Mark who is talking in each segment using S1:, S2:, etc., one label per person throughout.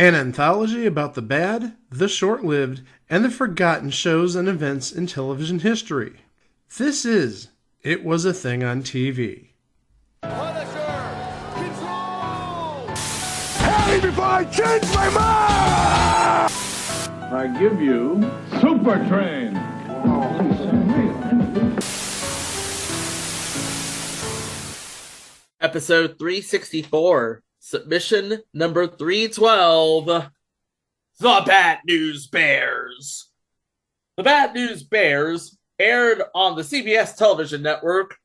S1: An anthology about the bad, the short-lived, and the forgotten shows and events in television history. This is It Was a Thing on TV.
S2: Punisher! Control! Harry, before I change my mind!
S3: I give you Super Train.
S4: Episode 364, submission number 312, The Bad News Bears. The Bad News Bears aired on the CBS television network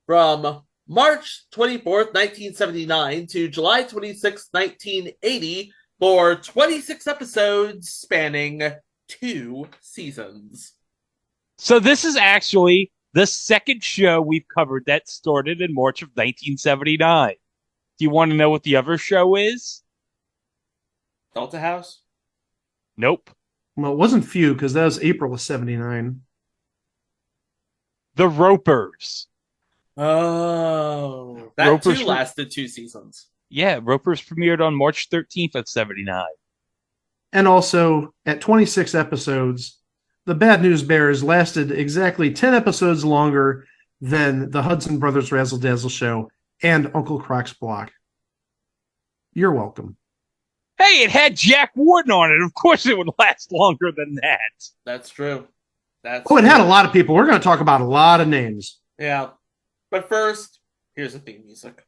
S4: from March 24th, 1979 to July 26th, 1980 for 26 episodes spanning 2 seasons.
S5: So this is actually the second show we've covered that started in March of 1979. Do you want to know what the other show is?
S4: Delta House?
S5: Nope.
S1: Well, it wasn't few because that was April of 79.
S5: The Ropers.
S4: Oh, that
S5: Ropers
S4: too lasted 2 seasons.
S5: Yeah, Ropers premiered on March 13th of 79.
S1: And also, at 26 episodes, the Bad News Bears lasted exactly 10 episodes longer than the Hudson Brothers Razzle Dazzle Show and Uncle Croc's Block. You're welcome.
S5: Hey, it had Jack Warden on it. Of course it would last longer than that.
S4: That's true. It
S1: had a lot of people. We're going to talk about a lot of names.
S4: Yeah. But first, here's the theme music.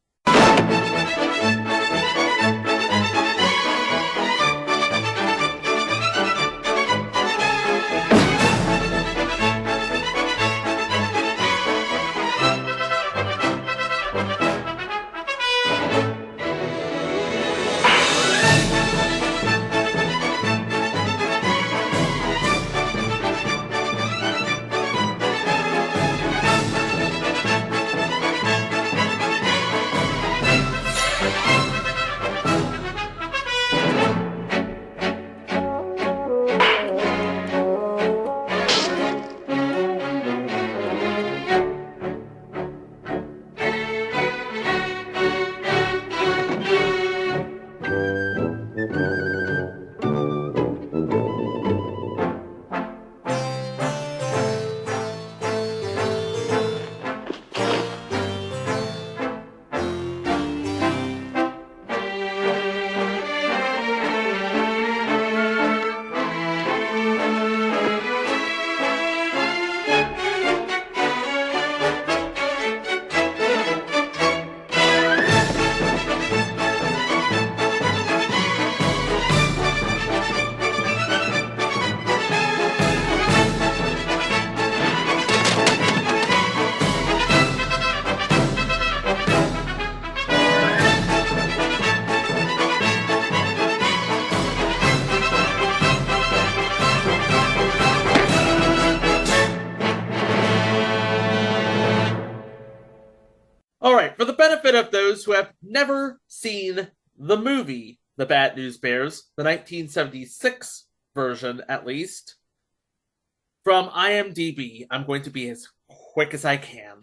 S4: All right, for the benefit of those who have never seen the movie The Bad News Bears, the 1976 version at least, from IMDb, I'm going to be as quick as I can.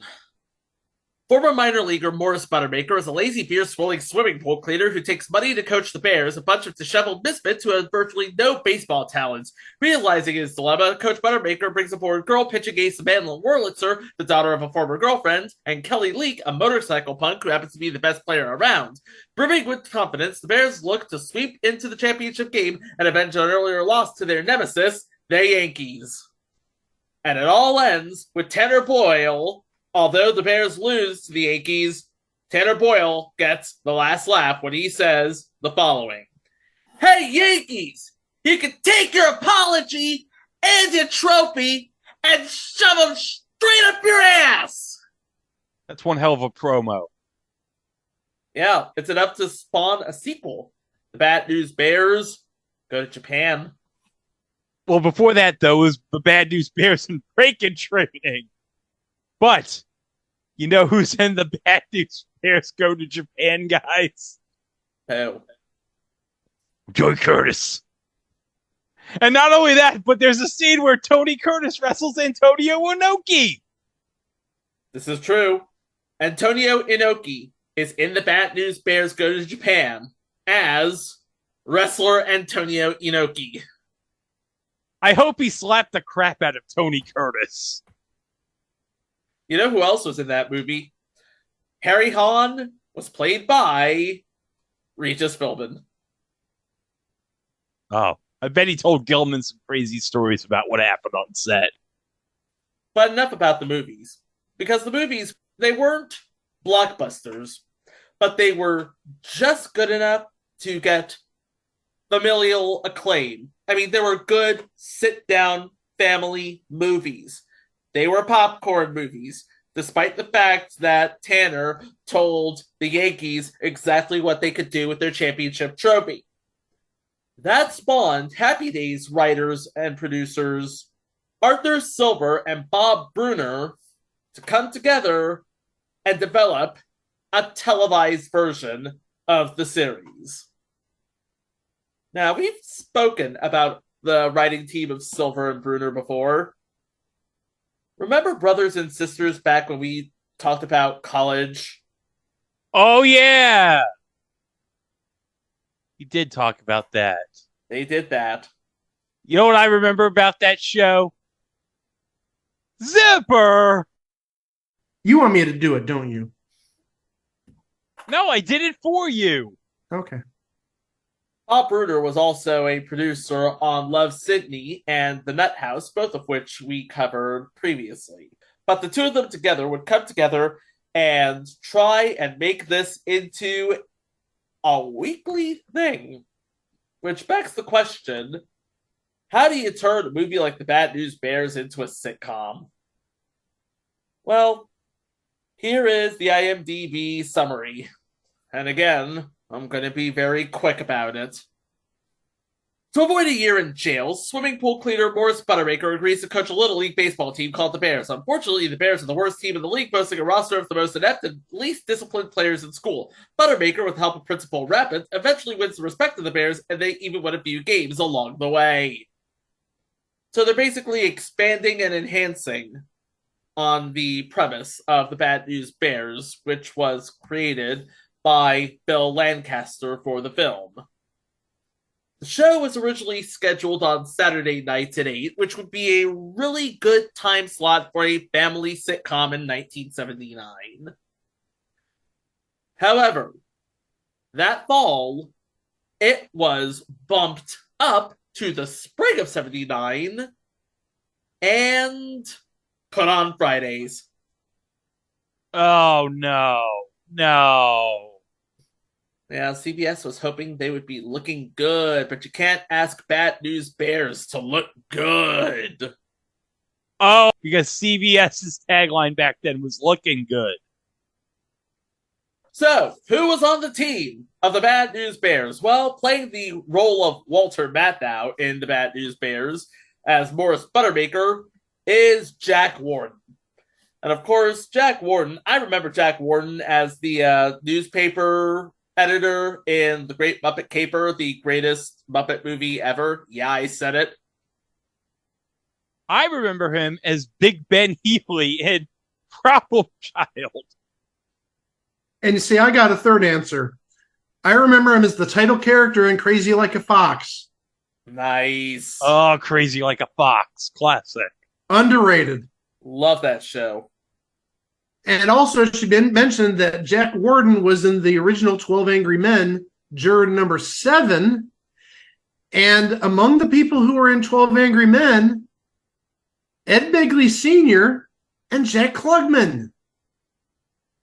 S4: Former minor leaguer Morris Buttermaker is a lazy, beer-swilling swimming pool cleaner who takes money to coach the Bears, a bunch of disheveled misfits who have virtually no baseball talents. Realizing his dilemma, Coach Buttermaker brings aboard girl pitching ace Amanda Wurlitzer, the daughter of a former girlfriend, and Kelly Leak, a motorcycle punk who happens to be the best player around. Brimming with confidence, the Bears look to sweep into the championship game and avenge an earlier loss to their nemesis, the Yankees. And it all ends with Tanner Boyle. Although the Bears lose to the Yankees, Tanner Boyle gets the last laugh when he says the following. Hey, Yankees! You can take your apology and your trophy and shove them straight up your ass!
S5: That's one hell of a promo.
S4: Yeah, it's enough to spawn a sequel. The Bad News Bears go to Japan.
S5: Well, before that, though, was the Bad News Bears in break-in training. But you know who's in the Bad News Bears go to Japan, guys?
S4: Who?
S5: Joey Curtis. And not only that, but there's a scene where Tony Curtis wrestles Antonio Inoki.
S4: This is true. Antonio Inoki is in the Bad News Bears Go to Japan as wrestler Antonio Inoki.
S5: I hope he slapped the crap out of Tony Curtis.
S4: You know who else was in that movie? Harry Hahn was played by Regis Philbin.
S5: Oh, I bet he told Gilman some crazy stories about what happened on set.
S4: But enough about the movies. Because the movies, they weren't blockbusters, but they were just good enough to get familial acclaim. I mean, they were good sit-down family movies. They were popcorn movies, despite the fact that Tanner told the Yankees exactly what they could do with their championship trophy. That spawned Happy Days writers and producers Arthur Silver and Bob Bruner to come together and develop a televised version of the series. Now, we've spoken about the writing team of Silver and Bruner before. Remember Brothers and Sisters back when we talked about college?
S5: Oh, yeah. He did talk about that.
S4: They did that.
S5: You know what I remember about that show? Zipper!
S1: You want me to do it, don't you?
S5: No, I did it for you.
S1: Okay.
S4: Bob Bruder was also a producer on Love, Sydney and The Nut House, both of which we covered previously. But the two of them together would come together and try and make this into a weekly thing. Which begs the question, how do you turn a movie like The Bad News Bears into a sitcom? Well, here is the IMDb summary. And again, I'm going to be very quick about it. To avoid a year in jail, swimming pool cleaner Morris Buttermaker agrees to coach a Little League baseball team called the Bears. Unfortunately, the Bears are the worst team in the league, boasting a roster of the most inept and least disciplined players in school. Buttermaker, with the help of Principal Rapid, eventually wins the respect of the Bears, and they even win a few games along the way. So they're basically expanding and enhancing on the premise of the Bad News Bears, which was created by Bill Lancaster for the film. The show was originally scheduled on Saturday nights at 8, which would be a really good time slot for a family sitcom in 1979. However, that fall, it was bumped up to the spring of 79 and put on Fridays.
S5: Oh, no. No.
S4: Yeah, CBS was hoping they would be looking good, but you can't ask Bad News Bears to look good.
S5: Oh, because CBS's tagline back then was looking good.
S4: So, who was on the team of the Bad News Bears? Well, playing the role of Walter Matthau in the Bad News Bears as Morris Buttermaker is Jack Warden. And of course, Jack Warden, I remember Jack Warden as the newspaper editor in The Great Muppet Caper, the greatest Muppet movie ever. Yeah, I said it.
S5: I remember him as Big Ben Healy in Problem Child.
S1: And you see, I got a third answer. I remember him as the title character in Crazy Like a Fox.
S4: Nice.
S5: Oh, Crazy Like a Fox. Classic.
S1: Underrated.
S4: Love that show.
S1: And also, it should be mentioned that Jack Warden was in the original 12 Angry Men, juror number 7. And among the people who were in 12 Angry Men, Ed Begley Sr. and Jack Klugman.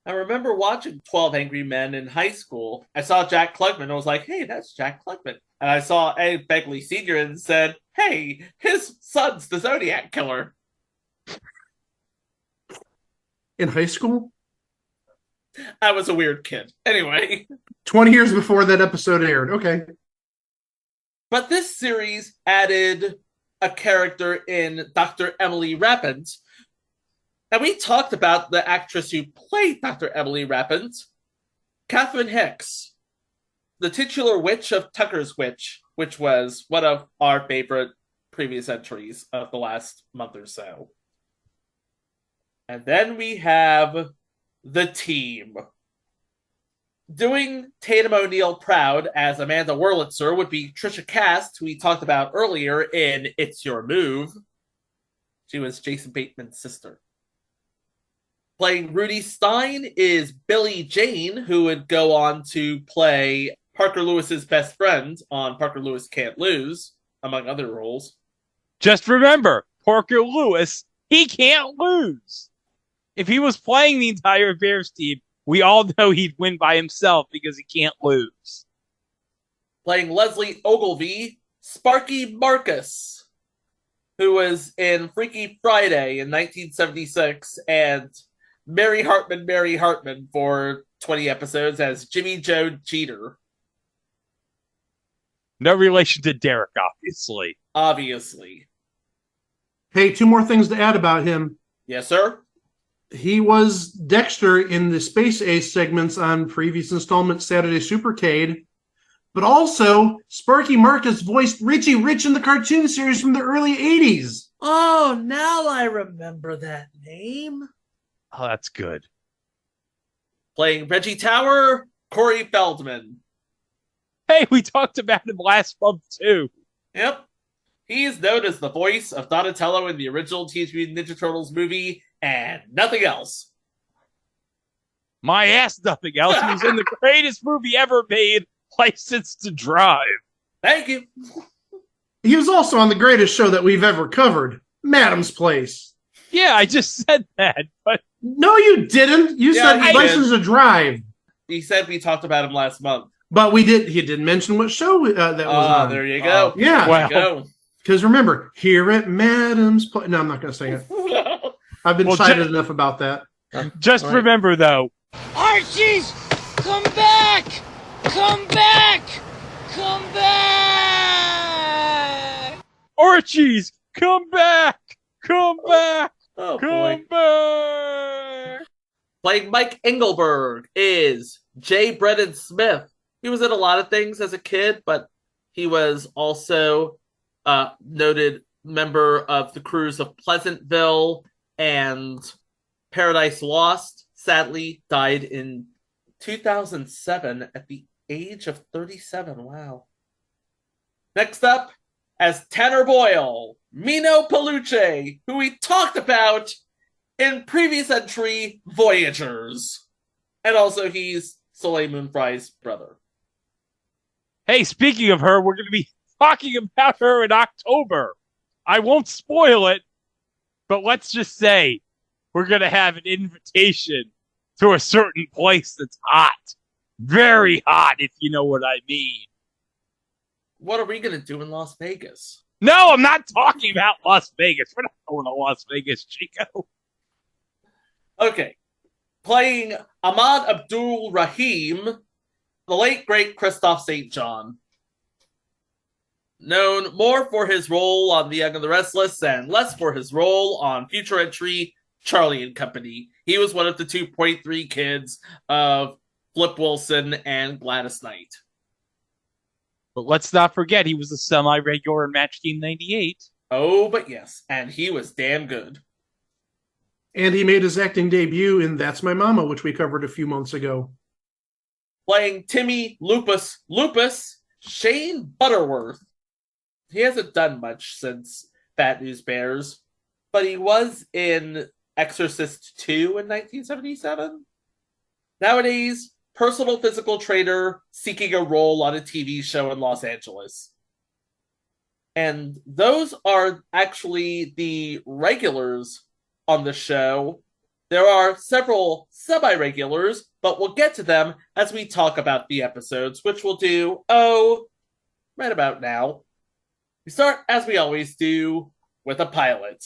S4: I remember watching 12 Angry Men in high school. I saw Jack Klugman and I was like, hey, that's Jack Klugman. And I saw Ed Begley Sr. and said, hey, his son's the Zodiac Killer.
S1: In high school?
S4: I was a weird kid. Anyway.
S1: 20 years before that episode aired. Okay.
S4: But this series added a character in Dr. Emily Rappent. And we talked about the actress who played Dr. Emily Rappent, Catherine Hicks, the titular witch of Tucker's Witch, which was one of our favorite previous entries of the last month or so. And then we have the team. Doing Tatum O'Neal proud as Amanda Wurlitzer would be Trisha Cast, who we talked about earlier in It's Your Move. She was Jason Bateman's sister. Playing Rudy Stein is Billy Jane, who would go on to play Parker Lewis's best friend on Parker Lewis Can't Lose, among other roles.
S5: Just remember, Parker Lewis, he can't lose. If he was playing the entire Bears team, we all know he'd win by himself because he can't lose.
S4: Playing Leslie Ogilvie, Sparky Marcus, who was in Freaky Friday in 1976, and Mary Hartman for 20 episodes as Jimmy Joe Jeter.
S5: No relation to Derek, obviously.
S4: Obviously.
S1: Hey, 2 more things to add about him.
S4: Yes, sir.
S1: He was Dexter in the Space Ace segments on previous installment Saturday Supercade, but also Sparky Marcus voiced Richie Rich in the cartoon series from the early 80s.
S4: Oh, now I remember that name.
S5: Oh, that's good.
S4: Playing Reggie Tower, Corey Feldman.
S5: Hey, we talked about him last month, too.
S4: Yep. He is known as the voice of Donatello in the original Teenage Mutant Ninja Turtles movie and nothing else.
S5: My ass, nothing else. He was in the greatest movie ever made, License to Drive.
S4: Thank you.
S1: He was also on the greatest show that we've ever covered, Madam's Place.
S5: Yeah, I just said that, but
S1: No, you didn't. You
S4: Yeah,
S1: said
S4: he
S1: License to Drive.
S4: He said we talked about him last month.
S1: But he didn't mention what show that was on.
S4: There you go.
S1: Yeah.
S4: There you go.
S1: Because remember, here at Madam's Place. No, I'm not going to sing it. I've been cited enough about that.
S5: just remember, though.
S6: Archies, come back! Come back! Come back!
S5: Archies, come back! Come back!
S4: Oh,
S5: Come
S4: boy.
S5: back!
S4: Playing Mike Engelberg is J. Brennan Smith. He was in a lot of things as a kid, but he was also a noted member of the crews of Pleasantville and Paradise Lost. Sadly, died in 2007 at the age of 37. Wow. Next up, as Tanner Boyle, Mino Paluche, who we talked about in previous entry, Voyagers. And also he's Soleil Moon Frye's brother.
S5: Hey, speaking of her, we're going to be talking about her in October. I won't spoil it, but let's just say we're going to have an invitation to a certain place that's hot. Very hot, if you know what I mean.
S4: What are we going to do in Las Vegas?
S5: No, I'm not talking about Las Vegas. We're not going to Las Vegas, Chico.
S4: Okay. Playing Ahmad Abdul Rahim, the late, great Christoph St. John. Known more for his role on The Young and the Restless and less for his role on future entry Charlie and Company. He was one of the 2.3 kids of Flip Wilson and Gladys Knight.
S5: But let's not forget he was a semi-regular in Match Team 98.
S4: Oh, but yes, and he was damn good.
S1: And he made his acting debut in That's My Mama, which we covered a few months ago.
S4: Playing Timmy Lupus, Shane Butterworth. He hasn't done much since Bad News Bears, but he was in Exorcist 2 in 1977. Nowadays, personal physical trainer seeking a role on a TV show in Los Angeles. And those are actually the regulars on the show. There are several semi-regulars, but we'll get to them as we talk about the episodes, which we'll do, right about now. We start, as we always do, with a pilot.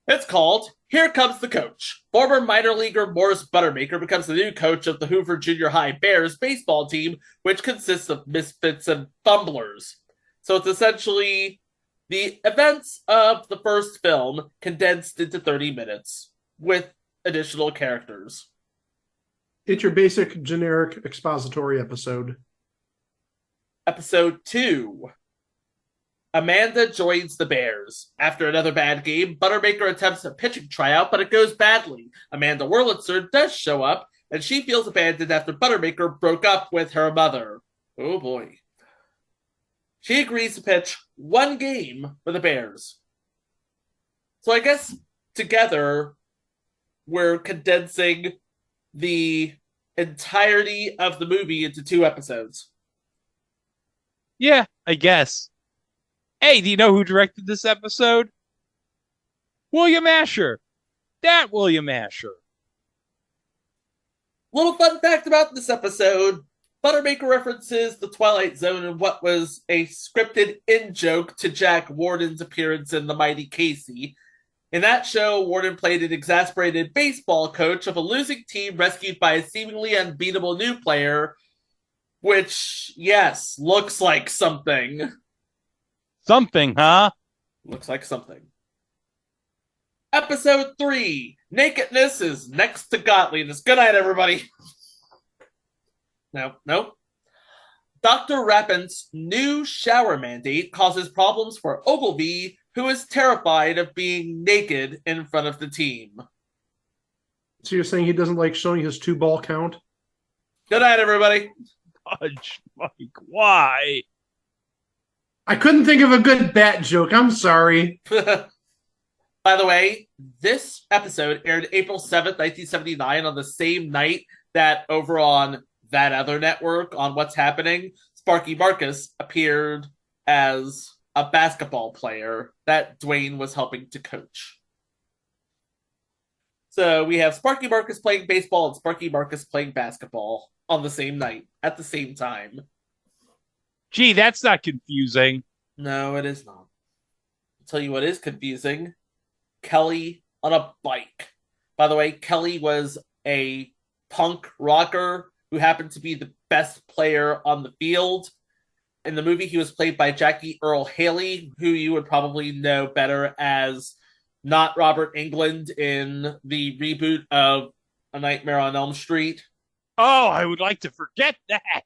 S4: It's called Here Comes the Coach. Former minor leaguer Morris Buttermaker becomes the new coach of the Hoover Junior High Bears baseball team, which consists of misfits and fumblers. So it's essentially the events of the first film condensed into 30 minutes with additional characters.
S1: It's your basic, generic expository episode.
S4: Episode 2. Amanda joins the Bears. After another bad game, Buttermaker attempts a pitching tryout, but it goes badly. Amanda Wurlitzer does show up, and she feels abandoned after Buttermaker broke up with her mother. Oh boy. She agrees to pitch one game for the Bears. So I guess together we're condensing the entirety of the movie into 2 episodes.
S5: Yeah, I guess. Hey, do you know who directed this episode? William Asher. That William Asher.
S4: Little fun fact about this episode. Buttermaker references the Twilight Zone in what was a scripted in-joke to Jack Warden's appearance in The Mighty Casey. In that show, Warden played an exasperated baseball coach of a losing team rescued by a seemingly unbeatable new player, which, yes, looks like something.
S5: Something, huh?
S4: Looks like something. Episode 3. Nakedness is next to godliness. Good night, everybody. No. Dr. Rappin's new shower mandate causes problems for Ogilvy, who is terrified of being naked in front of the team.
S1: So you're saying he doesn't like showing his 2-ball count?
S4: Good night, everybody.
S5: Fudge, Mike, why?
S1: I couldn't think of a good bat joke. I'm sorry.
S4: By the way, this episode aired April 7th, 1979, on the same night that over on that other network on What's Happening, Sparky Marcus appeared as a basketball player that Dwayne was helping to coach. So we have Sparky Marcus playing baseball and Sparky Marcus playing basketball on the same night at the same time.
S5: Gee, that's not confusing.
S4: No, it is not. I'll tell you what is confusing. Kelly on a bike. By the way, Kelly was a punk rocker who happened to be the best player on the field. In the movie, he was played by Jackie Earle Haley, who you would probably know better as not Robert Englund in the reboot of A Nightmare on Elm Street.
S5: Oh, I would like to forget that.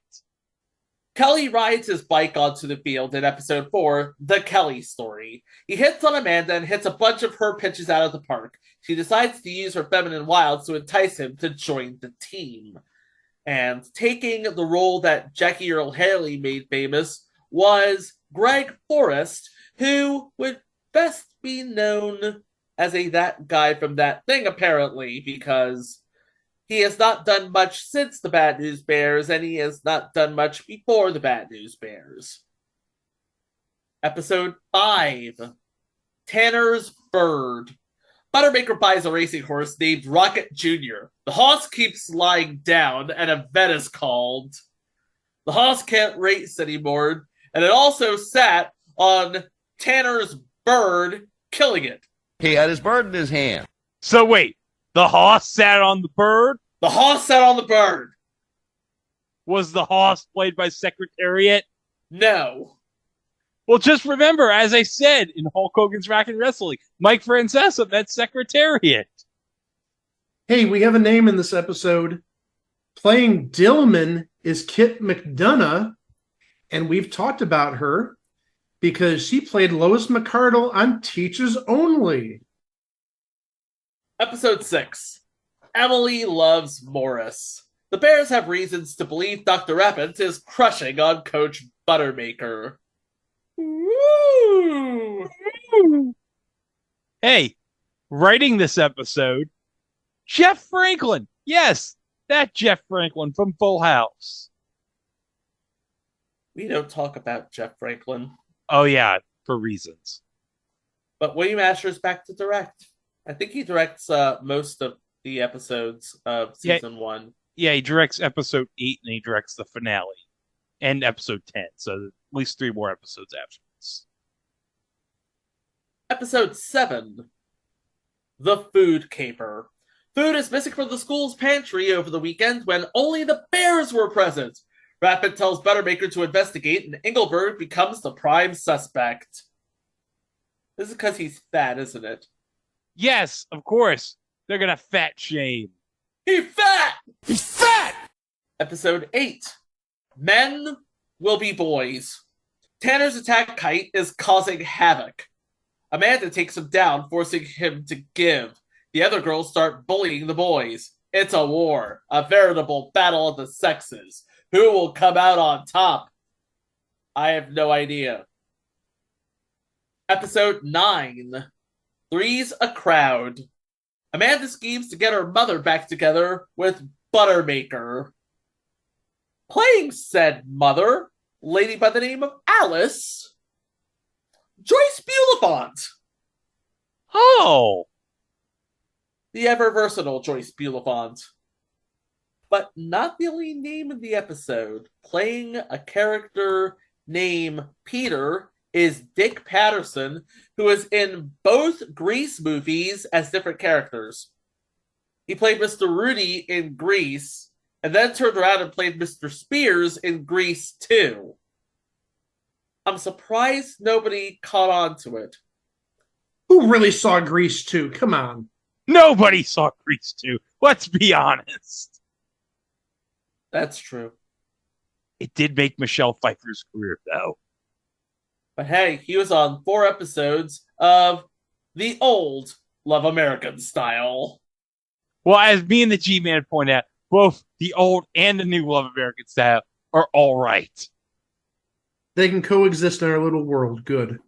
S4: Kelly rides his bike onto the field in episode 4, The Kelly Story. He hits on Amanda and hits a bunch of her pitches out of the park. She decides to use her feminine wiles to entice him to join the team. And taking the role that Jackie Earle Haley made famous was Greg Forrest, who would best be known as that guy from That Thing, apparently, because he has not done much since the Bad News Bears, and he has not done much before the Bad News Bears. Episode 5. Tanner's Bird. Buttermaker buys a racing horse named Rocket Jr. The horse keeps lying down, and a vet is called. The horse can't race anymore, and it also sat on Tanner's bird, killing it.
S2: He had his bird in his hand.
S5: So wait, the horse sat on the bird?
S4: The horse sat on the bird.
S5: Was the horse played by Secretariat?
S4: No.
S5: Well, just remember, as I said in Hulk Hogan's Rock and Wrestling, Mike Francesa met Secretariat.
S1: Hey, we have a name in this episode. Playing Dillman is Kit McDonough, and we've talked about her because she played Lois McCardle on Teachers Only.
S4: Episode 6. Emily Loves Morris. The Bears have reasons to believe Dr. Rappins is crushing on Coach Buttermaker. Woo!
S5: Hey, writing this episode, Jeff Franklin. Yes, that Jeff Franklin from Full House.
S4: We don't talk about Jeff Franklin.
S5: Oh, yeah, for reasons.
S4: But William Asher's back to direct. I think he directs most of the episodes of season 1.
S5: Yeah, he directs episode 8 and he directs the finale and episode 10. So at least 3 more episodes after this.
S4: Episode 7. The Food Caper. Food is missing from the school's pantry over the weekend when only the Bears were present. Rappin tells Buttermaker to investigate, and Engelberg becomes the prime suspect. This is because he's fat, isn't it?
S5: Yes, of course. They're going to fat shame.
S4: He's fat!
S2: He's fat!
S4: Episode 8. Men will be boys. Tanner's attack kite is causing havoc. Amanda takes him down, forcing him to give. The other girls start bullying the boys. It's a war, a veritable battle of the sexes. Who will come out on top? I have no idea. Episode 9. Three's a Crowd. Amanda schemes to get her mother back together with Buttermaker. Playing said mother, lady by the name of Alice, Joyce Bulifant.
S5: Oh!
S4: The ever-versatile Joyce Bulifant. But not the only name in the episode. Playing a character named Peter is Dick Patterson, who is in both Grease movies as different characters. He played Mr. Rudy in Grease, and then turned around and played Mr. Spears in Grease 2. I'm surprised nobody caught on to it.
S1: Who really saw Grease 2? Come on.
S5: Nobody saw Grease 2. Let's be honest.
S4: That's true.
S5: It did make Michelle Pfeiffer's career, though.
S4: But hey, he was on 4 episodes of the old Love American Style.
S5: Well, as me and the G-Man point out, both the old and the new Love American Style are all right.
S1: They can coexist in our little world. Good.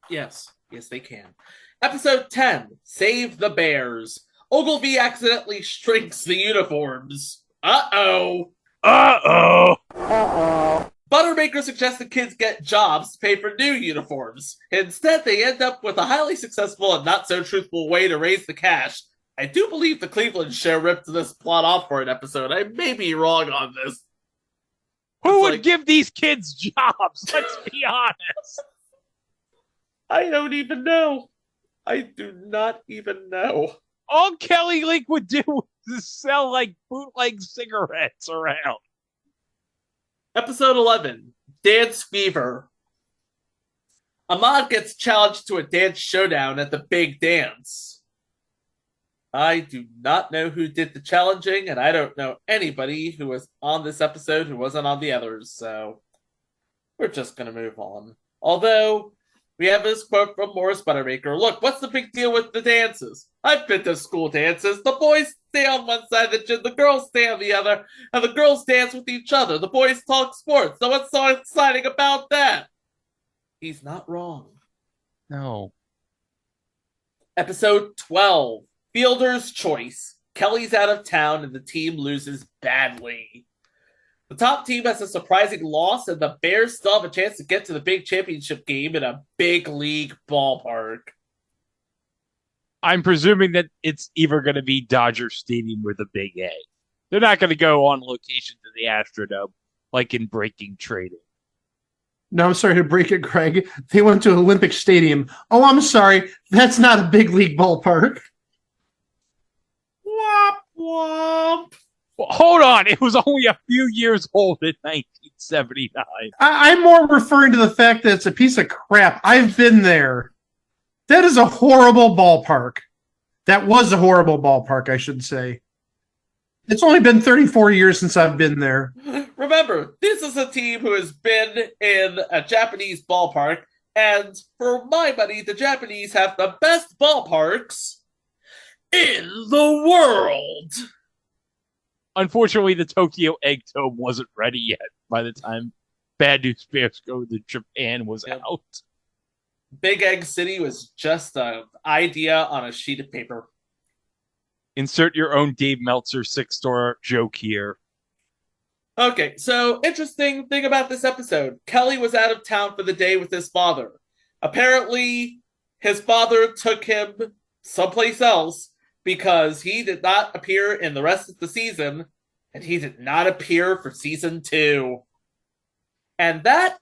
S4: Yes, they can. Episode 10, Save the Bears. Ogilvy accidentally shrinks the uniforms. Uh-oh. Buttermaker suggests the kids get jobs to pay for new uniforms. Instead, they end up with a highly successful and not so truthful way to raise the cash. I do believe the Cleveland show ripped this plot off for an episode. I may be wrong on this.
S5: Who would give these kids jobs? Let's be honest.
S4: I don't even know. I do not even know.
S5: All Kelly Link would do was sell like bootleg cigarettes around.
S4: Episode 11, Dance Fever. Ahmad gets challenged to a dance showdown at the Big Dance. I do not know who did the challenging, and I don't know anybody who was on this episode who wasn't on the others, so we're just going to move on. Although, we have this quote from Morris Buttermaker. Look, what's the big deal with the dances? I've been to school dances. The boys stay on one side of the gym, the girls stay on the other, and the girls dance with each other. The boys talk sports. So what's so exciting about that? He's not wrong.
S5: No.
S4: Episode 12, Fielder's Choice. Kelly's out of town and the team loses badly. The top team has a surprising loss, and the Bears still have a chance to get to the big championship game in a big league ballpark.
S5: I'm presuming that it's either going to be Dodger Stadium or the Big A. They're not going to go on location to the Astrodome like in Breaking Trading.
S1: No, I'm sorry to break it, Greg. They went to Olympic Stadium. Oh, I'm sorry. That's not a big league ballpark.
S4: Womp womp.
S5: Well, hold on. It was only a few years old in 1979.
S1: I'm more referring to the fact that it's a piece of crap. I've been there. That is a horrible ballpark. That was a horrible ballpark, I should say. It's only been 34 years since I've been there.
S4: Remember, this is a team who has been in a Japanese ballpark, and for my money, the Japanese have the best ballparks in the world.
S5: Unfortunately, the Tokyo Egg Dome wasn't ready yet by the time Bad News Bears Go to Japan was out.
S4: Big Egg City was just an idea on a sheet of paper.
S5: Insert your own Dave Meltzer six-star joke here.
S4: Okay, so interesting thing about this episode. Kelly was out of town for the day with his father. Apparently, his father took him someplace else because he did not appear in the rest of the season, and he did not appear for season 2. And that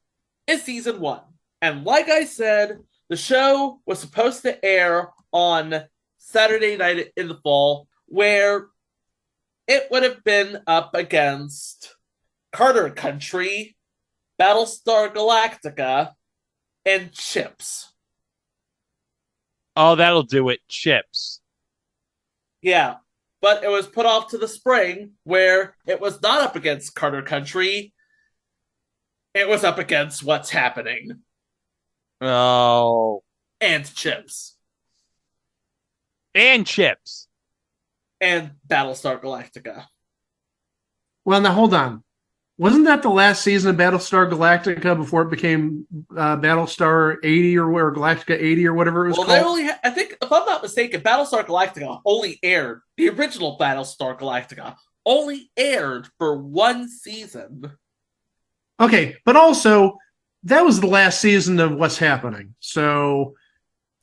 S4: is season 1. And like I said, the show was supposed to air on Saturday night in the fall, where it would have been up against Carter Country, Battlestar Galactica, and Chips.
S5: Oh, that'll do it. Chips.
S4: Yeah, but it was put off to the spring, where it was not up against Carter Country. It was up against What's Happening.
S5: Oh.
S4: And Chips.
S5: And Chips.
S4: and Battlestar Galactica.
S1: Well, now hold on. Wasn't that the last season of Battlestar Galactica before it became Battlestar 80 or Galactica 80 or whatever it was
S4: Well,
S1: called?
S4: they only, I think, if I'm not mistaken, Battlestar Galactica only aired, the original Battlestar Galactica only aired for one season.
S1: Okay, but also that was the last season of What's Happening. So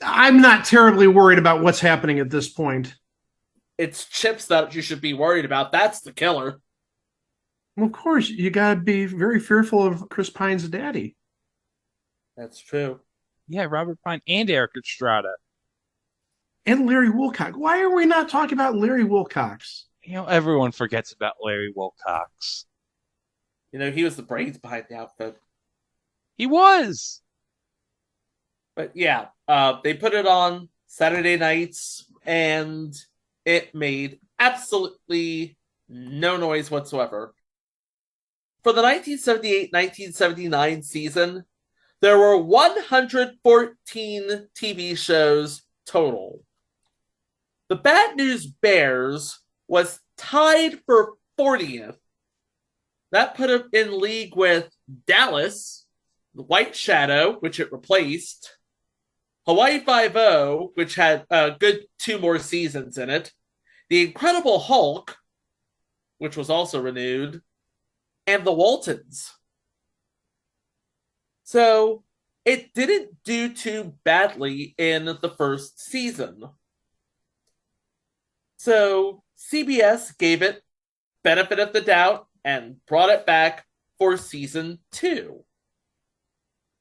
S1: I'm not terribly worried about what's happening at this point.
S4: It's Chips that you should be worried about. That's the killer.
S1: Well, of course, you got to be very fearful of Chris Pine's daddy.
S4: That's true.
S5: Yeah, Robert Pine and Eric Estrada.
S1: And Larry Wilcox. Why are we not talking about Larry Wilcox?
S5: You know, everyone forgets about Larry Wilcox.
S4: You know, he was the brains behind the outfit.
S5: He was.
S4: But yeah, they put it on Saturday nights, and it made absolutely no noise whatsoever. For the 1978-1979 season, there were 114 TV shows total. The Bad News Bears was tied for 40th. That put him in league with Dallas, The White Shadow, which it replaced, Hawaii Five-0, which had a good 2 more seasons in it, The Incredible Hulk, which was also renewed, and The Waltons. So it didn't do too badly in the first season. So CBS gave it benefit of the doubt and brought it back for season 2.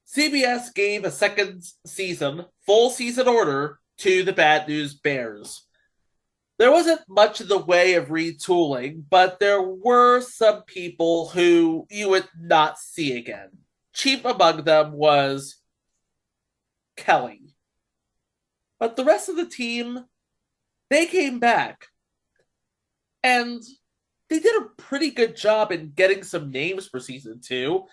S4: CBS gave a second season, full season order, to the Bad News Bears. There wasn't much in the way of retooling, but there were some people who you would not see again. Chief among them was Kelly. But the rest of the team, they came back. And they did a pretty good job in getting some names for season 2,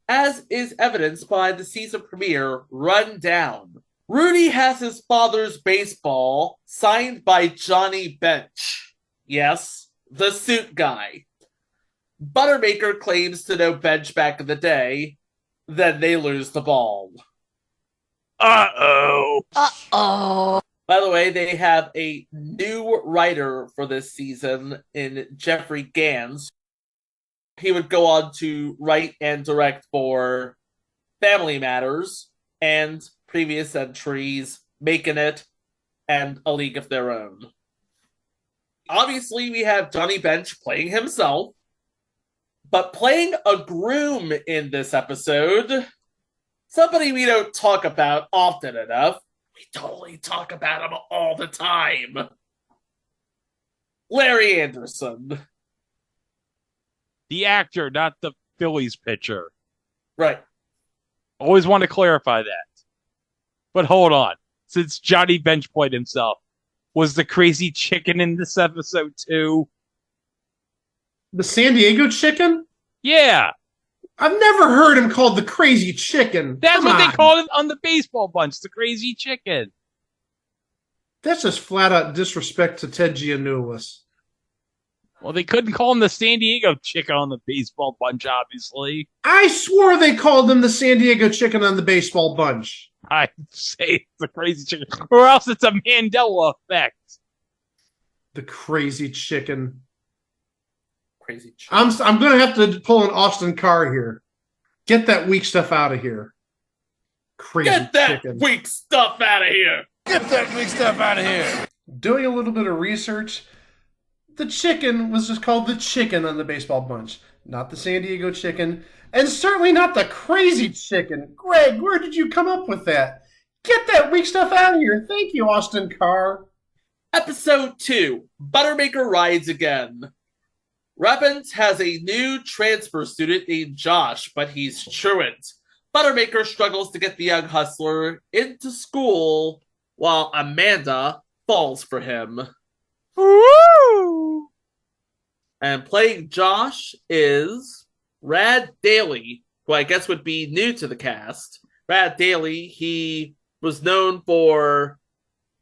S4: as is evidenced by the season premiere Rundown. Rudy has his father's baseball signed by Johnny Bench. Yes, the suit guy. Buttermaker claims to know Bench back in the day. Then they lose the ball.
S5: Uh-oh.
S6: Uh-oh.
S4: By the way, they have a new writer for this season in Jeffrey Gans. He would go on to write and direct for Family Matters and previous entries, Making It, and A League of Their Own. Obviously, we have Johnny Bench playing himself, but playing a groom in this episode, somebody we don't talk about often enough. We totally talk about him all the time. Larry Anderson.
S5: The actor, not the Phillies pitcher.
S4: Right.
S5: Always want to clarify that. But hold on. Since Johnny Bench played himself, was the crazy chicken in this episode too?
S1: The San Diego Chicken?
S5: Yeah.
S1: I've never heard him called the Crazy Chicken.
S5: That's
S1: Come
S5: what they
S1: on.
S5: called it on the baseball bunch, the crazy chicken.
S1: That's just flat out disrespect to Ted Giannoulis.
S5: Well, they couldn't call him the San Diego chicken on the baseball bunch, obviously.
S1: I swore they called him the San Diego Chicken on the baseball bunch.
S5: I say it's the crazy chicken, or else it's a Mandela effect.
S1: The Crazy Chicken.
S4: Crazy chick.
S1: I'm going to have to pull an Austin Carr here. Get that weak stuff out of here. Crazy
S4: Get that
S1: Chicken.
S4: weak stuff out of here.
S2: Get that weak stuff out of here.
S1: Doing a little bit of research, the chicken was just called the chicken on the baseball bunch, not the San Diego Chicken, and certainly not the Crazy Chicken. Greg, where did you come up with that? Get that weak stuff out of here. Thank you, Austin Carr.
S4: Episode 2, Buttermaker Rides Again. Robbins has a new transfer student named Josh, but he's truant. Buttermaker struggles to get the young hustler into school, while Amanda falls for him.
S5: Woo!
S4: And playing Josh is Rad Daly, who I guess would be new to the cast. Rad Daly, he was known for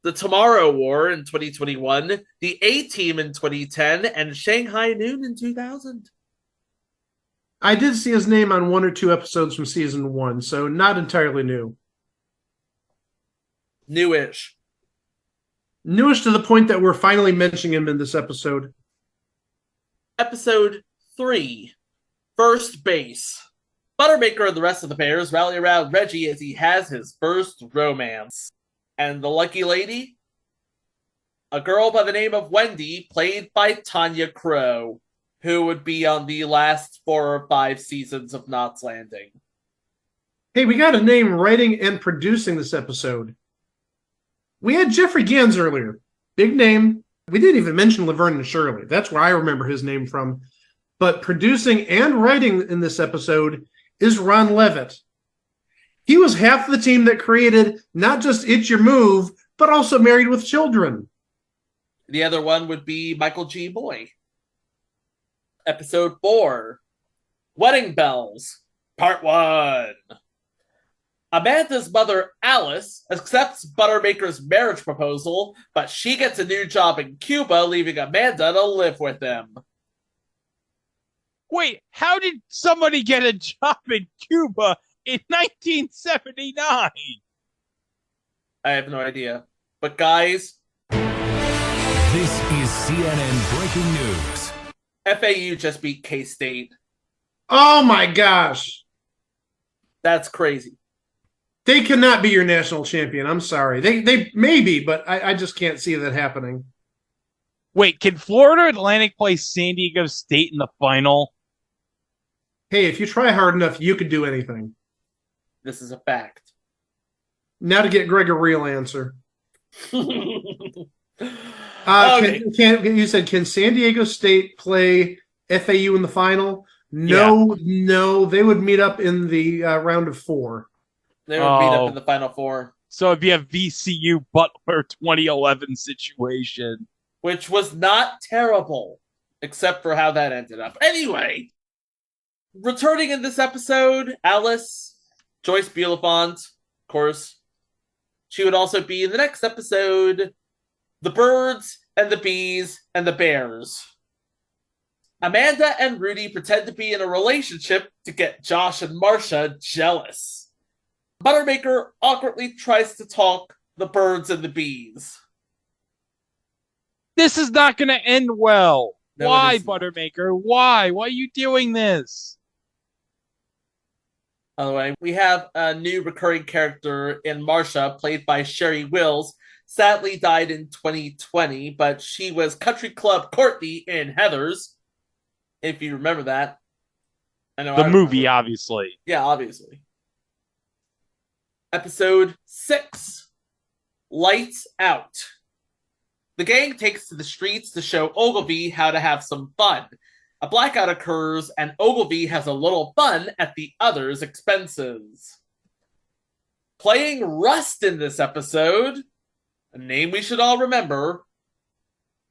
S4: The Tomorrow War in 2021, The A-Team in 2010, and Shanghai Noon in 2000.
S1: I did see his name on 1 or 2 episodes from season 1, so not entirely new.
S4: Newish.
S1: Newish to the point that we're finally mentioning him in this episode.
S4: Episode 3, First Base. Buttermaker and the rest of the Bears rally around Reggie as he has his first romance. And the lucky lady? A girl by the name of Wendy, played by Tanya Crow, who would be on the last 4 or 5 seasons of Knots Landing.
S1: Hey, we got a name writing and producing this episode. We had Jeffrey Gans earlier. Big name. We didn't even mention Laverne and Shirley. That's where I remember his name from. But producing and writing in this episode is Ron Levitt. He was half the team that created not just It's Your Move, but also Married with Children.
S4: The other one would be Michael G. Boy. Episode 4, Wedding Bells, Part 1. Amanda's mother, Alice, accepts Buttermaker's marriage proposal, but she gets a new job in Cuba, leaving Amanda to live with him.
S5: Wait, how did somebody get a job in Cuba in 1979?
S4: I have no idea. But guys,
S7: this is CNN breaking news.
S4: FAU just beat K-State.
S1: Oh my gosh.
S4: That's crazy.
S1: They cannot be your national champion. I'm sorry. They may be, but I just can't see that happening.
S5: Wait, can Florida Atlantic play San Diego State in the final?
S1: Hey, if you try hard enough, you could do anything.
S4: This is a fact.
S1: Now to get Greg a real answer.
S4: Okay.
S1: You said, can San Diego State play FAU in the final? No, no. They would meet up in the round of 4.
S4: They would meet up in the Final Four.
S5: So it'd be a VCU Butler 2011 situation.
S4: Which was not terrible, except for how that ended up. Anyway, returning in this episode, Alice, Joyce Bulifant, of course. She would also be in the next episode, The Birds and the Bees and the Bears. Amanda and Rudy pretend to be in a relationship to get Josh and Marcia jealous. Buttermaker awkwardly tries to talk the birds and the bees.
S5: This is not going to end well.
S4: No,
S5: Why, Buttermaker? Why? Why are you doing this?
S4: By the way, we have a new recurring character in Marcia, played by Sherry Wills. Sadly died in 2020, but she was Country Club Courtney in Heathers, if you remember that. I know
S5: The movie, obviously.
S4: Yeah, obviously. Episode 6, Lights Out. The gang takes to the streets to show Ogilvy how to have some fun. A blackout occurs, and Ogilvy has a little fun at the others' expenses. Playing Rust in this episode, a name we should all remember,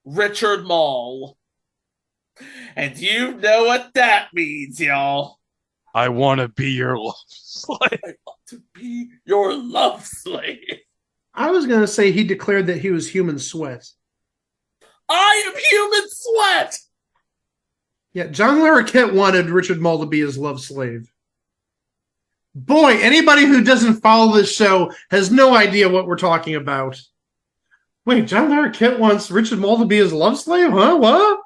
S4: Richard Mall. And you know what that means, y'all.
S5: I want to be your love slave.
S4: I want to be your love slave.
S1: I was going to say he declared that he was human sweat.
S4: I am human sweat!
S1: Yeah, John Larroquette wanted Richard Mall to be his love slave. Boy, anybody who doesn't follow this show has no idea what we're talking about. Wait, John Larroquette wants Richard Mall to be his love slave? Huh? What?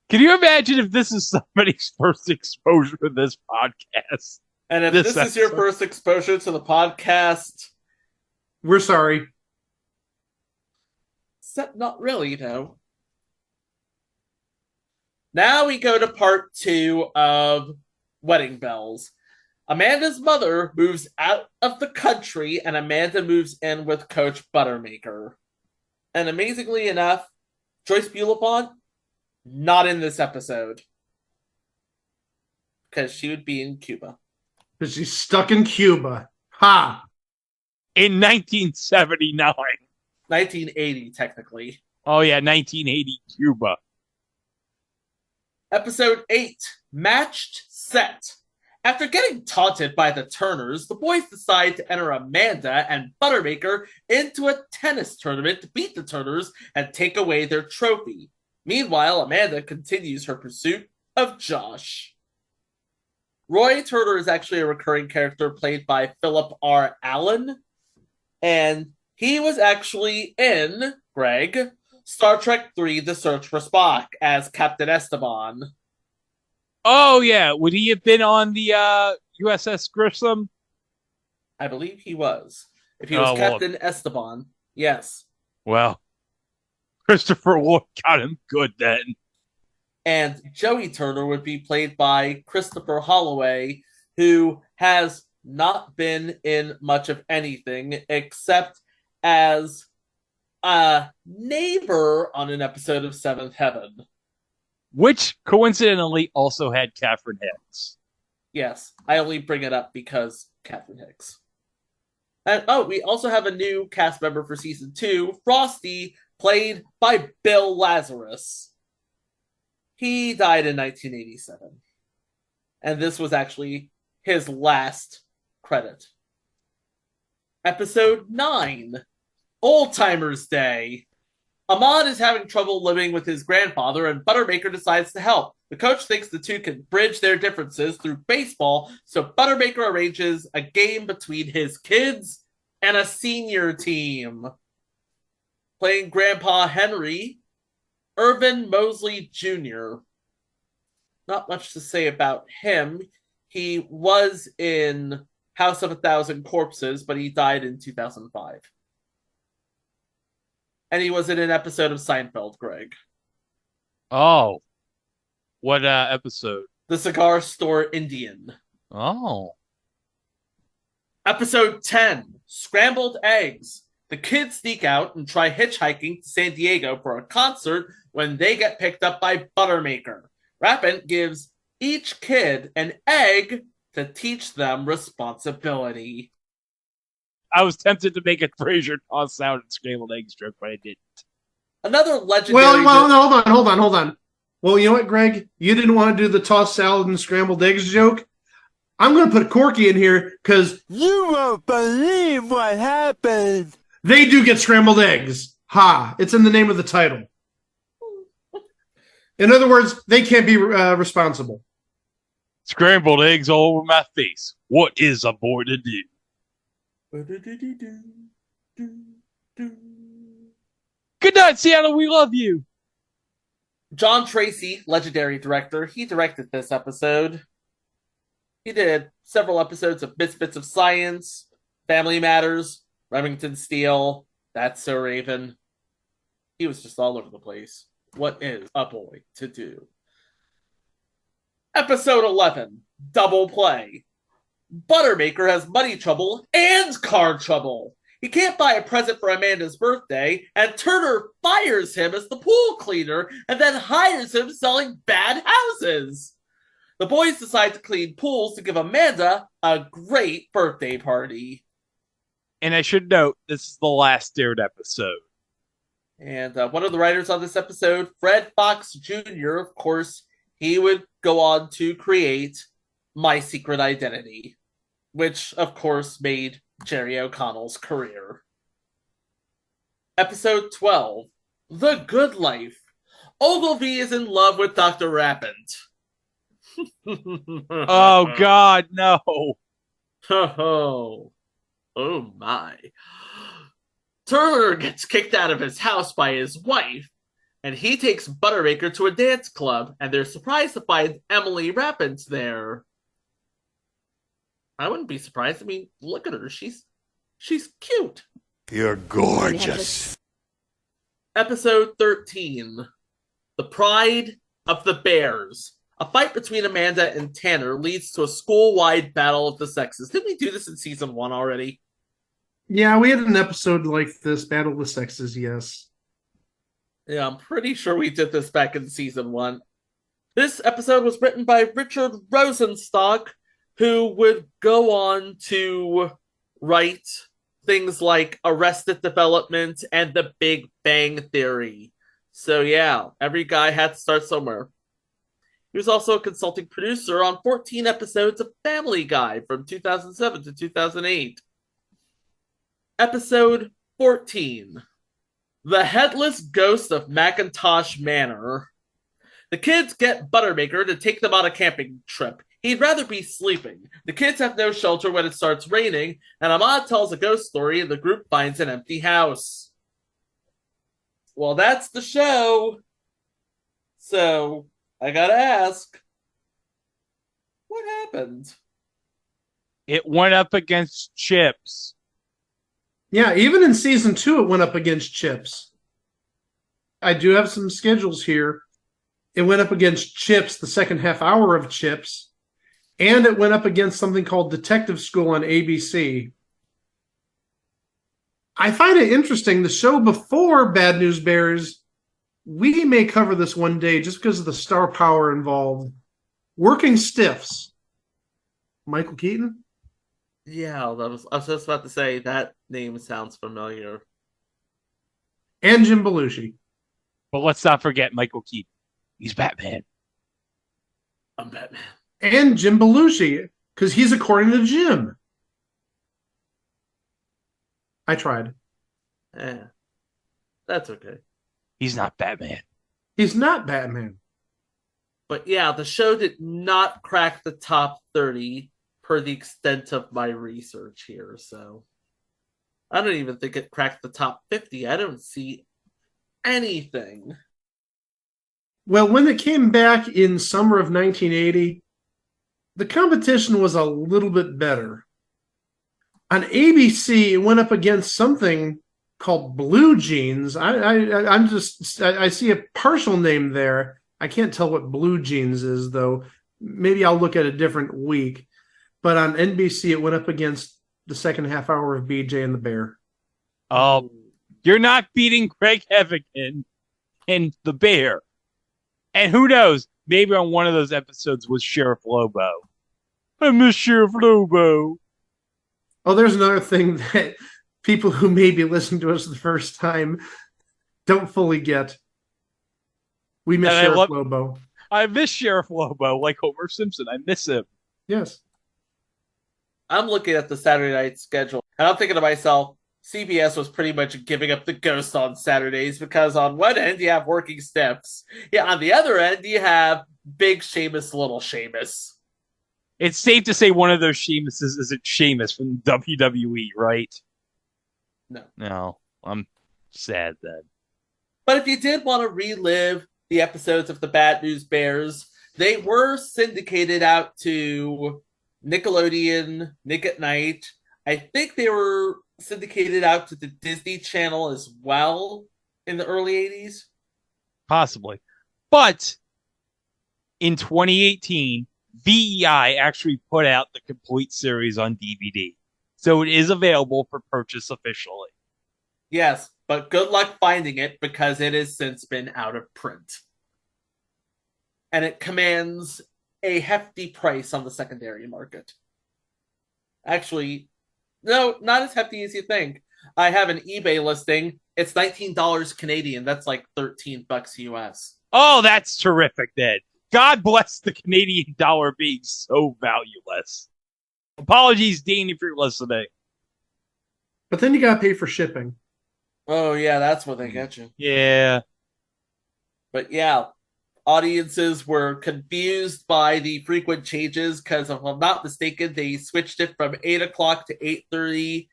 S5: Can you imagine if this is somebody's first exposure to this podcast?
S4: And if this is your first exposure to the podcast,
S1: we're sorry.
S4: Except not really, though. Now we go to part 2 of Wedding Bells. Amanda's mother moves out of the country, and Amanda moves in with Coach Buttermaker. And amazingly enough, Joyce Bulifant, not in this episode. Because she would be in Cuba.
S1: Because she's stuck in Cuba. Ha!
S5: In 1979.
S4: 1980, technically.
S5: Oh, yeah, 1980 Cuba.
S4: Episode 8, Matched Set. After getting taunted by the Turners, the boys decide to enter Amanda and Buttermaker into a tennis tournament to beat the Turners and take away their trophy. Meanwhile, Amanda continues her pursuit of Josh. Roy Turner is actually a recurring character played by Philip R. Allen, and he was actually in, Greg, Star Trek III The Search for Spock as Captain Esteban.
S5: Oh, yeah. Would he have been on the USS Grissom?
S4: I believe he was. If he was Captain Esteban, yes.
S5: Well, Christopher Lloyd got him good then.
S4: And Joey Turner would be played by Christopher Holloway, who has not been in much of anything except as a neighbor on an episode of Seventh Heaven.
S5: Which coincidentally also had Catherine Hicks.
S4: Yes, I only bring it up because Catherine Hicks. And we also have a new cast member for season 2, Frosty, played by Bill Lazarus. He died in 1987. And this was actually his last credit. Episode 9, Old Timers Day. Ahmad is having trouble living with his grandfather, and Buttermaker decides to help. The coach thinks the two can bridge their differences through baseball, so Buttermaker arranges a game between his kids and a senior team. Playing Grandpa Henry, Irvin Mosley Jr. Not much to say about him. He was in House of a Thousand Corpses, but he died in 2005. And he was in an episode of Seinfeld, Greg.
S5: Oh. What episode?
S4: The Cigar Store Indian.
S5: Oh.
S4: Episode 10, Scrambled Eggs. The kids sneak out and try hitchhiking to San Diego for a concert when they get picked up by Buttermaker. Rappin gives each kid an egg to teach them responsibility.
S5: I was tempted to make a Frasier toss salad and scrambled eggs joke, but I didn't.
S4: Another legendary...
S1: Well, hold on. Well, you know what, Greg? You didn't want to do the tossed salad and scrambled eggs joke? I'm going to put Corky in here because...
S8: You won't believe what happened!
S1: They do get scrambled eggs. Ha! It's in the name of the title. In other words, they can't be responsible.
S5: Scrambled eggs all over my face. What is a boy to do? Good night, Seattle. We love you.
S4: John Tracy, legendary director, he directed this episode. He did several episodes of Misfits of Science, Family Matters, Remington Steele, That's So Raven. He was just all over the place. What is a boy to do? Episode 11, Double Play. Buttermaker has money trouble and car trouble. He can't buy a present for Amanda's birthday, and Turner fires him as the pool cleaner and then hires him selling bad houses. The boys decide to clean pools to give Amanda a great birthday party.
S5: And I should note, this is the last aired episode.
S4: And one of the writers on this episode, Fred Fox Jr., of course, he would go on to create My Secret Identity, which, of course, made Jerry O'Connell's career. Episode 12, The Good Life. Ogilvy is in love with Dr. Rappant.
S5: Oh, God, no.
S4: Oh my. Turner gets kicked out of his house by his wife, and he takes Buttermaker to a dance club, and they're surprised to find Emily Rappant there. I wouldn't be surprised. I mean, look at her. She's cute.
S8: You're gorgeous.
S4: Episode 13, The Pride of the Bears. A fight between Amanda and Tanner leads to a school-wide battle of the sexes. Didn't we do this in season 1 already?
S1: Yeah, we had an episode like this, Battle of the Sexes, yes.
S4: Yeah, I'm pretty sure we did this back in season 1. This episode was written by Richard Rosenstock, who would go on to write things like Arrested Development and The Big Bang Theory. So yeah, every guy had to start somewhere. He was also a consulting producer on 14 episodes of Family Guy from 2007 to 2008. Episode 14, The Headless Ghost of Macintosh Manor. The kids get Buttermaker to take them on a camping trip. He'd rather be sleeping. The kids have no shelter when it starts raining, and Ahmad tells a ghost story and the group finds an empty house. Well, that's the show. So, I gotta ask, what happened?
S5: It went up against Chips.
S1: Yeah, even in season 2, it went up against Chips. I do have some schedules here. It went up against Chips, the second half hour of Chips, and it went up against something called Detective School on ABC. I find it interesting. The show before Bad News Bears, we may cover this one day just because of the star power involved. Working Stiffs. Michael Keaton?
S4: Yeah, I was just about to say that name sounds familiar.
S1: And Jim Belushi.
S5: But let's not forget Michael Keaton. He's Batman.
S4: I'm Batman.
S1: And Jim Belushi, because he's according to Jim. I tried.
S4: Yeah, that's okay.
S5: He's not Batman.
S1: He's not Batman.
S4: But yeah, the show did not crack the top 30 per the extent of my research here. So I don't even think it cracked the top 50. I don't see anything.
S1: Well, when it came back in summer of 1980, the competition was a little bit better. On ABC, it went up against something called Blue Jeans. I see a partial name there. I can't tell what Blue Jeans is, though. Maybe I'll look at a different week. But on NBC, it went up against the second half hour of BJ and the Bear.
S5: Oh, you're not beating Craig Hevigan and the Bear. And who knows? Maybe on one of those episodes was Sheriff Lobo. I miss Sheriff Lobo.
S1: Oh, there's another thing that people who may be listening to us the first time don't fully get. We miss Sheriff Lobo.
S5: I miss Sheriff Lobo, like Homer Simpson. I miss him.
S1: Yes.
S4: I'm looking at the Saturday night schedule, and I'm thinking to myself, CBS was pretty much giving up the ghost on Saturdays because on one end you have Working Stiffs. Yeah, on the other end you have Big Sheamus, Little Sheamus.
S5: It's safe to say one of those Sheamuses isn't Sheamus from WWE, right?
S4: No.
S5: No. I'm sad then.
S4: But if you did want to relive the episodes of the Bad News Bears, they were syndicated out to Nickelodeon, Nick at Night. I think they were syndicated out to the Disney Channel as well in the early 80s.
S5: Possibly. But in 2018, VEI actually put out the complete series on DVD. So it is available for purchase officially.
S4: Yes, but good luck finding it because it has since been out of print. And it commands a hefty price on the secondary market. Actually, no, not as hefty as you think. I have an eBay listing. It's $19 Canadian. That's like $13 US.
S5: Oh, that's terrific, then. God bless the Canadian dollar being so valueless. Apologies, Dean, if you're listening.
S1: But then you got to pay for shipping.
S4: Oh, yeah, that's what they get you.
S5: Yeah.
S4: But yeah, audiences were confused by the frequent changes because, if I'm not mistaken, they switched it from 8 o'clock to 8:30.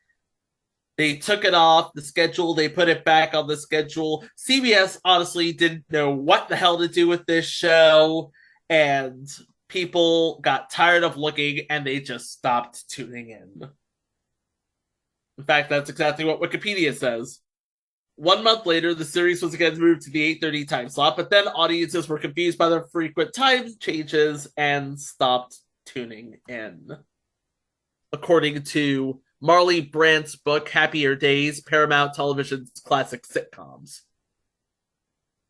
S4: They took it off the schedule. They put it back on the schedule. CBS honestly didn't know what the hell to do with this show, and people got tired of looking, and they just stopped tuning in. In fact, that's exactly what Wikipedia says. 1 month later, the series was again moved to the 8:30 time slot, but then audiences were confused by the frequent time changes and stopped tuning in. According to Marley Brandt's book, Happier Days, Paramount Television's classic sitcoms.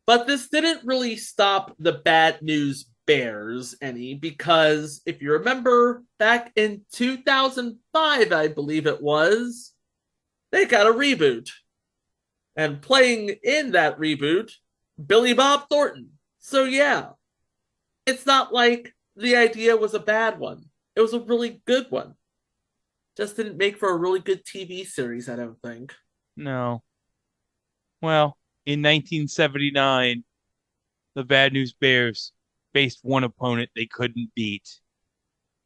S4: But this didn't really stop the Bad News Bears any, because if you remember, back in 2005, I believe it was, they got a reboot. And playing in that reboot, Billy Bob Thornton. So yeah, it's not like the idea was a bad one. It was a really good one. Just didn't make for a really good TV series, I don't think.
S5: No. Well, in 1979, the Bad News Bears faced one opponent they couldn't beat,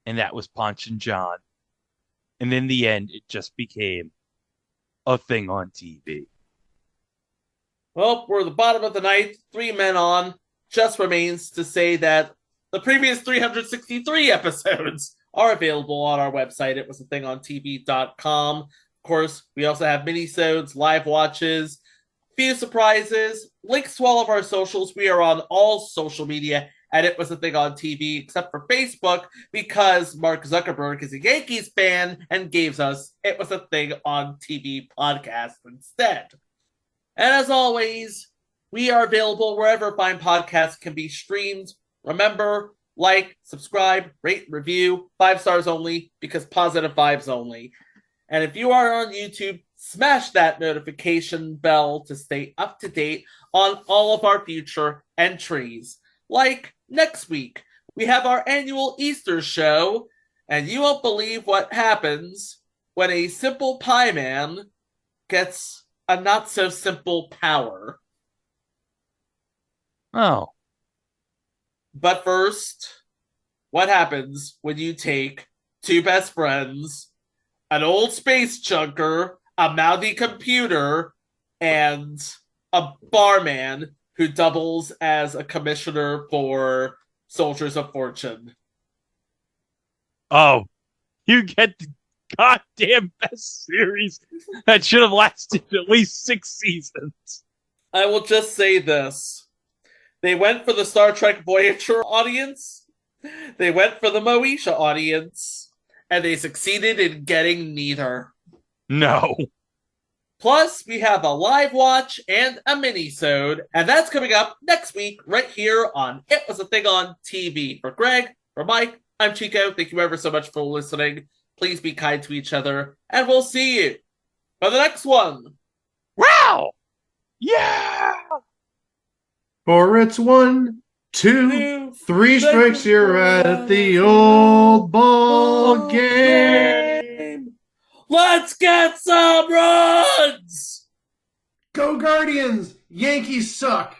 S5: and that was Ponch and John. And in the end, it just became a thing on TV.
S4: Well, we're at the bottom of the ninth, 3 men on. Just remains to say that the previous 363 episodes are available on our website. It was a thing on TV.com. Of course, we also have minisodes, live watches, few surprises, links to all of our socials. We are on all social media and It Was a Thing on TV, except for Facebook, because Mark Zuckerberg is a Yankees fan and gave us It Was a Thing on TV podcast instead. And as always, we are available wherever fine podcasts can be streamed. Remember, like, subscribe, rate, review, 5 stars only, because positive vibes only. And if you are on YouTube, smash that notification bell to stay up to date on all of our future entries. Like next week, we have our annual Easter show, and you won't believe what happens when a simple pie man gets a not-so-simple power.
S5: Oh.
S4: But first, what happens when you take 2 best friends, an old space chunker, a mouthy computer, and a barman who doubles as a commissioner for Soldiers of Fortune?
S5: Oh, you get the goddamn best series that should have lasted at least 6 seasons.
S4: I will just say this. They went for the Star Trek Voyager audience, they went for the Moesha audience, and they succeeded in getting neither.
S5: No.
S4: Plus, we have a live watch and a mini-sode, and that's coming up next week right here on It Was a Thing on TV. For Greg, for Mike, I'm Chico. Thank you ever so much for listening. Please be kind to each other, and we'll see you for the next one.
S5: Wow! Yeah!
S1: For it's 1, 2, 3 strikes, you're at the old ball game.
S4: Let's get some runs!
S1: Go Guardians! Yankees suck!